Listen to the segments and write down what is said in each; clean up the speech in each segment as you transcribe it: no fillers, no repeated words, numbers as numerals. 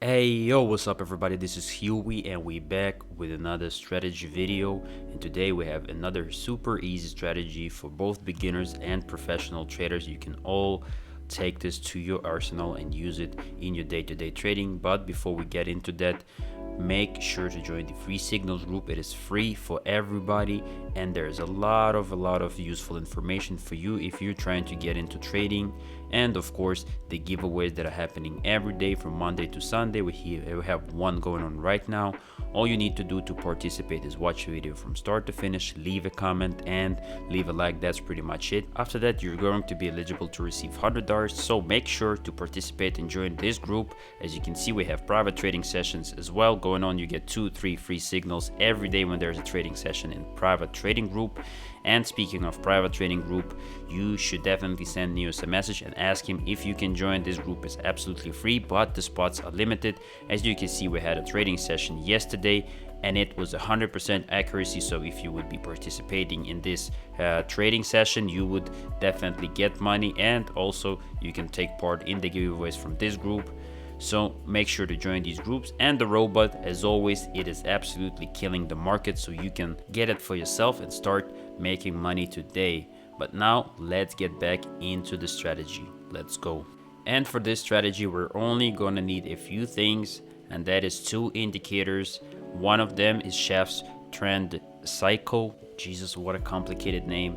Hey yo, what's up everybody? This is Huey and we back with another strategy video, and today we have another super easy strategy for both beginners and professional traders. You can all take this to your arsenal and use it in your day-to-day trading. But before we get into that, make sure to join the free signals group. It is free for everybody and there's a lot of useful information for you if you're trying to get into trading. And of course, the giveaways that are happening every day from Monday to Sunday. We have one going on right now. All you need to do to participate is watch the video from start to finish, leave a comment and leave a like. That's pretty much it. After that, you're going to be eligible to receive $100. So make sure to participate and join this group. As you can see, we have private trading sessions as well going on. You get 2-3 free signals every day when there's a trading session in private trading group. And speaking of private trading group, you should definitely send Neos a message and ask him if you can join. This group is absolutely free, but the spots are limited. As you can see, we had a trading session yesterday and it was 100% accuracy. So if you would be participating in this trading session, you would definitely get money, and also you can take part in the giveaways from this group. So make sure to join these groups. And the robot, as always, it is absolutely killing the market, so you can get it for yourself and start making money today. But now let's get back into the strategy. Let's go. And for this strategy, we're only gonna need a few things, and that is 2 indicators. One of them is Chef's Trend Cycle. Jesus, what a complicated name.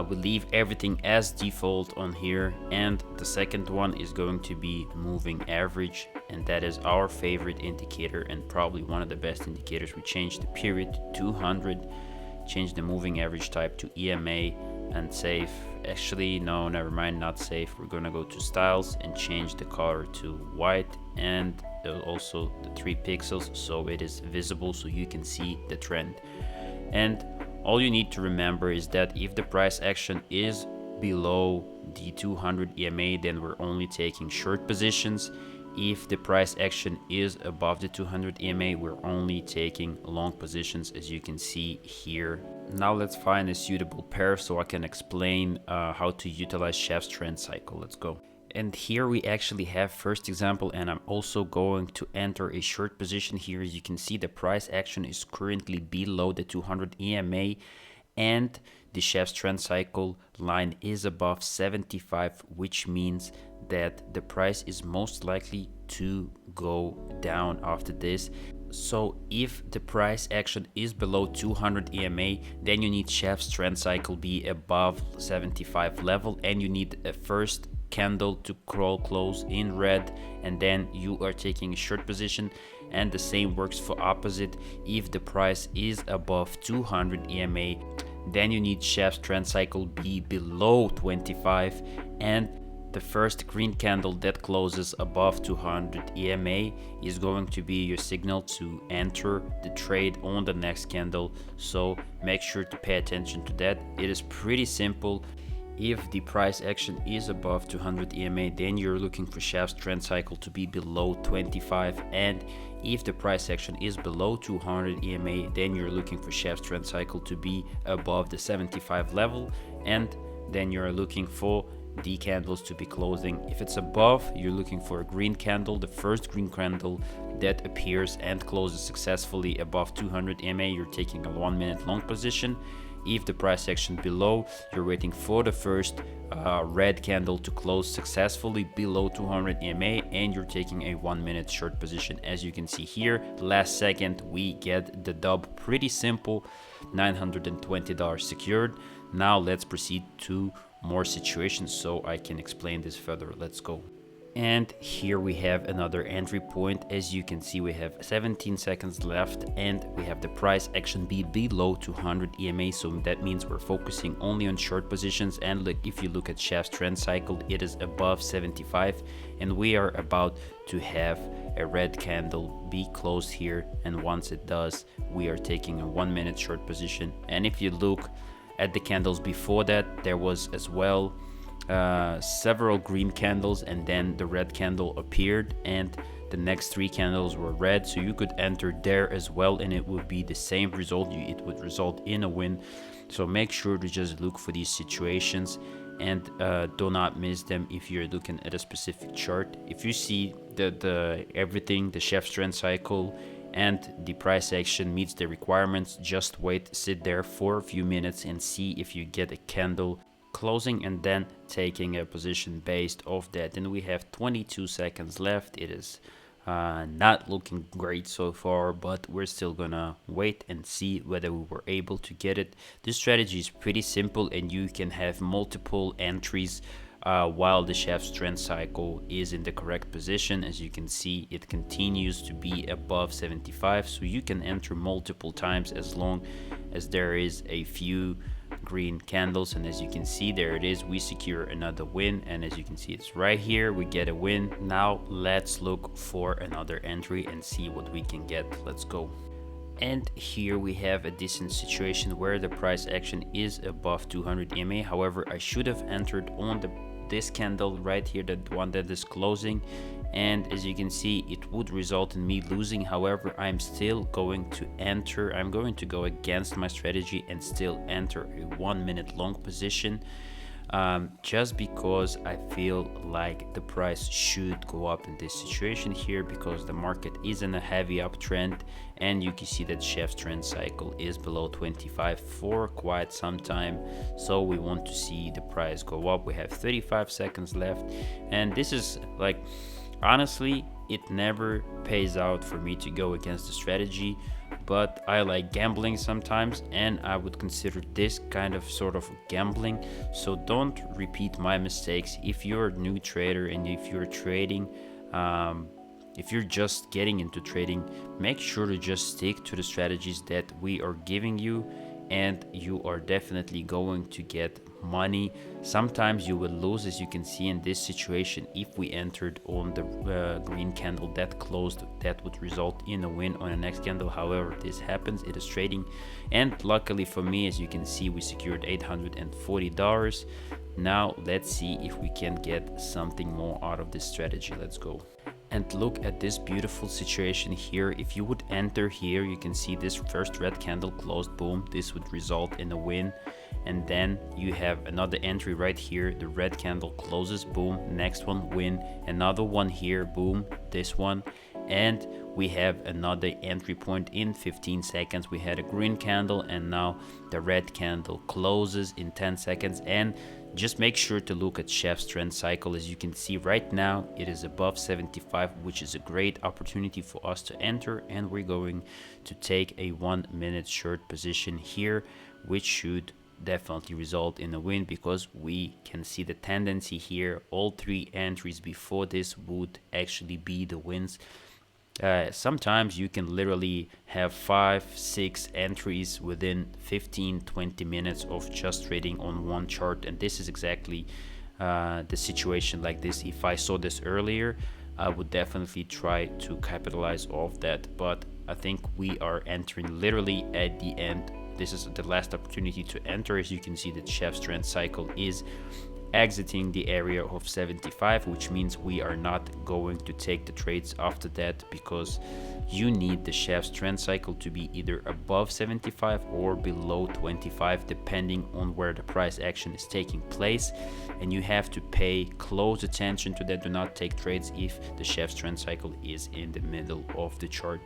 We leave everything as default on here, and the second one is going to be moving average, and that is our favorite indicator and probably one of the best indicators. We changed the period to 200, changed the moving average type to EMA, and safe. Actually, no, never mind, not safe. We're gonna go to styles and change the color to white, and also the 3 pixels so it is visible so you can see the trend. And all you need to remember is that if the price action is below the 200 EMA, then we're only taking short positions. If the price action is above the 200 EMA, we're only taking long positions, as you can see here. Now let's find a suitable pair so I can explain how to utilize Chef's Trend Cycle. Let's go. And here we actually have first example, and I'm also going to enter a short position here. As you can see, the price action is currently below the 200 EMA and the Chef's Trend Cycle line is above 75, which means that the price is most likely to go down after this. So if the price action is below 200 EMA, then you need Chef's Trend Cycle be above 75 level, and you need a first candle to close in red, and then you are taking a short position. And the same works for opposite. If the price is above 200 EMA, then you need Chef's Trend Cycle be below 25, and the first green candle that closes above 200 EMA is going to be your signal to enter the trade on the next candle. So make sure to pay attention to that. It is pretty simple. If the price action is above 200 EMA, then you're looking for Chef's Trend Cycle to be below 25, and if the price action is below 200 EMA, then you're looking for Chef's Trend Cycle to be above the 75 level, and then you're looking for the candles to be closing. If it's above, you're looking for a green candle, the first green candle that appears and closes successfully above 200 EMA, you're taking a 1 minute long position. If the price action below, you're waiting for the first red candle to close successfully below 200 EMA, and you're taking a 1 minute short position. As you can see here, last second we get the dub. Pretty simple, $920 secured. Now let's proceed to more situations so I can explain this further. Let's go. And here we have another entry point. As you can see, we have 17 seconds left and we have the price action be below 200 EMA, so that means we're focusing only on short positions. And look, if you look at Chef's Trend Cycle, it is above 75, and we are about to have a red candle be closed here, and once it does, we are taking a 1 minute short position. And if you look at the candles before that, there was as well several green candles, and then the red candle appeared and the next 3 candles were red, so you could enter there as well and it would be the same result. It would result in a win. So make sure to just look for these situations and do not miss them if you're looking at a specific chart. If you see the everything, the chef's trend cycle and the price action meets the requirements, just wait, sit there for a few minutes and see if you get a candle closing and then taking a position based off that. And we have 22 seconds left. It is not looking great so far, but we're still gonna wait and see whether we were able to get it. This strategy is pretty simple and you can have multiple entries while the chef's trend cycle is in the correct position. As you can see, it continues to be above 75, so you can enter multiple times as long as there is a few green candles. And as you can see, there it is, we secure another win, and as you can see, it's right here, we get a win. Now let's look for another entry and see what we can get. Let's go. And here we have a decent situation where the price action is above 200 EMA. However, I should have entered on this candle right here, the one that is closing, and as you can see, it would result in me losing. However, I'm still going to enter. I'm going to go against my strategy and still enter a 1 minute long position, just because I feel like the price should go up in this situation here, because the market is in a heavy uptrend, and you can see that chef's trend cycle is below 25 for quite some time. So we want to see the price go up. We have 35 seconds left, and this is like, honestly, it never pays out for me to go against the strategy, but I like gambling sometimes, and I would consider this kind of sort of gambling. So don't repeat my mistakes. If you're a new trader and if you're trading, if you're just getting into trading, make sure to just stick to the strategies that we are giving you, and you are definitely going to get money. Sometimes you will lose, as you can see in this situation. If we entered on the green candle that closed, that would result in a win on the next candle. However, this happens, it is trading, and luckily for me, as you can see, we secured $840. Now let's see if we can get something more out of this strategy. Let's go. And look at this beautiful situation here. If you would enter here, you can see this first red candle closed, boom, this would result in a win. And then you have another entry right here, the red candle closes, boom, next one, win, another one here, boom, this one, and we have another entry point in 15 seconds. We had a green candle, and now the red candle closes in 10 seconds. And just make sure to look at chef's trend cycle. As you can see right now, it is above 75, which is a great opportunity for us to enter, and we're going to take a 1 minute short position here, which should definitely result in a win, because we can see the tendency here. All three entries before this would actually be the wins. Sometimes you can literally have 5-6 entries within 15-20 minutes of just trading on one chart, and this is exactly the situation like this. If I saw this earlier, I would definitely try to capitalize off that, but I think we are entering literally at the end. This is the last opportunity to enter. As you can see, the chef's trend cycle is exiting the area of 75, which means we are not going to take the trades after that, because you need the chef's trend cycle to be either above 75 or below 25, depending on where the price action is taking place, and you have to pay close attention to that. Do not take trades if the chef's trend cycle is in the middle of the chart.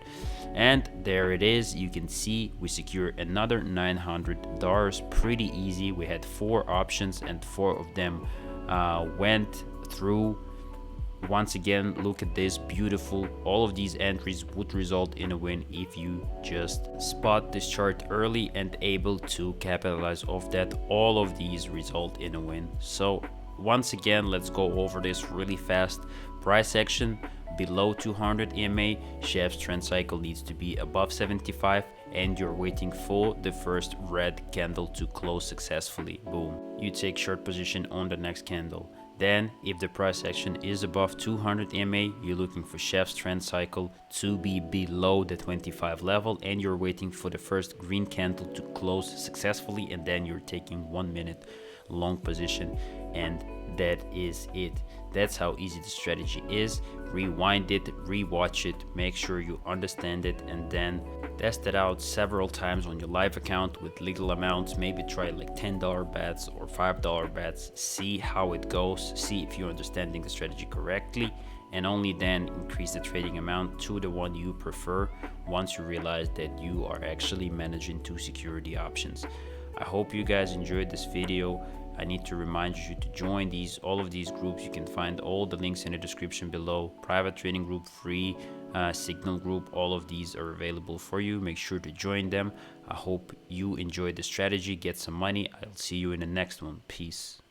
And there it is, you can see we secure another $900, pretty easy. We had 4 options and 4 of them went through. Once again, look at this, beautiful. All of these entries would result in a win if you just spot this chart early and able to capitalize off that. All of these result in a win. So once again, let's go over this really fast. Price action below 200 EMA, chef's trend cycle needs to be above 75, and you're waiting for the first red candle to close successfully. Boom, you take short position on the next candle. Then if the price action is above 200 EMA, you're looking for chef's trend cycle to be below the 25 level, and you're waiting for the first green candle to close successfully, and then you're taking 1 minute long position, and that is it. That's how easy the strategy is. Rewind it, rewatch it, make sure you understand it, and then Test it out several times on your live account with legal amounts. Maybe try like $10 bets or $5 bets. See how it goes. See if you're understanding the strategy correctly, and only then increase the trading amount to the one you prefer once you realize that you are actually managing two security options. I hope you guys enjoyed this video. I need to remind you to join all of these groups. You can find all the links in the description below. Private trading group, free signal group, all of these are available for you. Make sure to join them. I hope you enjoyed the strategy, get some money. I'll see you in the next one. Peace.